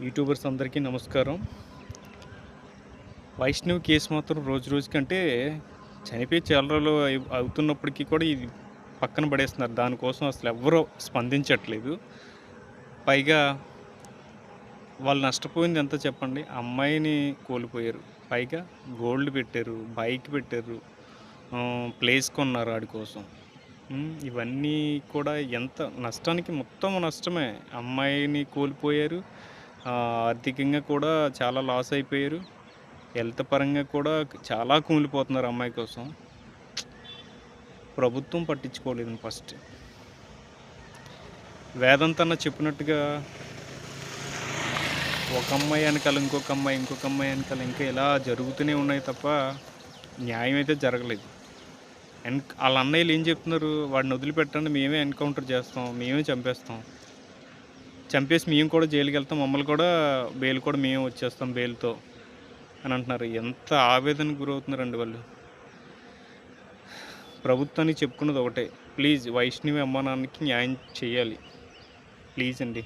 YouTubers అందరికీ నమస్కారం. Vaishnavi case మాత్రం రోజు రోజుకంటే చనిపోయి చాలా రోజులు అవుతున్నప్పటికీ కూడా ఇది పక్కన పడేస్తున్నారు. దానికోసం అసలు ఎవ్వరూ స్పందించట్లేదు. పైగా వాళ్ళు నష్టపోయింది ఎంత చెప్పండి? అమ్మాయిని కోల్పోయారు. పైగా గోల్డ్ పెట్టారు, బైక్ పెట్టారు, ప్లేస్ కొన్నారు ఆడి కోసం. ఇవన్నీ కూడా ఎంత నష్టానికి మొత్తం నష్టమే. అమ్మాయిని కోల్పోయారు. ఆర్థికంగా కూడా చాలా లాస్ అయిపోయారు. హెల్త్ పరంగా కూడా చాలా కుమిలిపోతున్నారు అమ్మాయి కోసం. ప్రభుత్వం పట్టించుకోలేదు ఫస్ట్. వేదాంత్ అన్న చెప్పినట్టుగా ఒక అమ్మాయి వెనకాల ఇంకొక అమ్మాయి, ఇంకొక అమ్మాయి వెనకాల ఇంకా ఇలా జరుగుతూనే ఉన్నాయి తప్ప న్యాయం అయితే జరగలేదు. వాళ్ళ అన్నయ్యలు ఏం చెప్తున్నారు? వాడిని వదిలిపెట్టండి, మేమే ఎన్కౌంటర్ చేస్తాం, మేమే చంపేస్తాం, చంపేసి మేము కూడా జైలుకి వెళ్తాం, మమ్మల్ని కూడా బెయిల్ కూడా మేమే వచ్చేస్తాం బెయిల్తో అని అంటున్నారు. ఎంత ఆవేదనకు గురవుతున్నారండి వాళ్ళు. ప్రభుత్వానికి చెప్పుకున్నది ఒకటే, ప్లీజ్ వైష్ణవి అమ్మానాన్నకి న్యాయం చేయాలి, ప్లీజ్ అండి.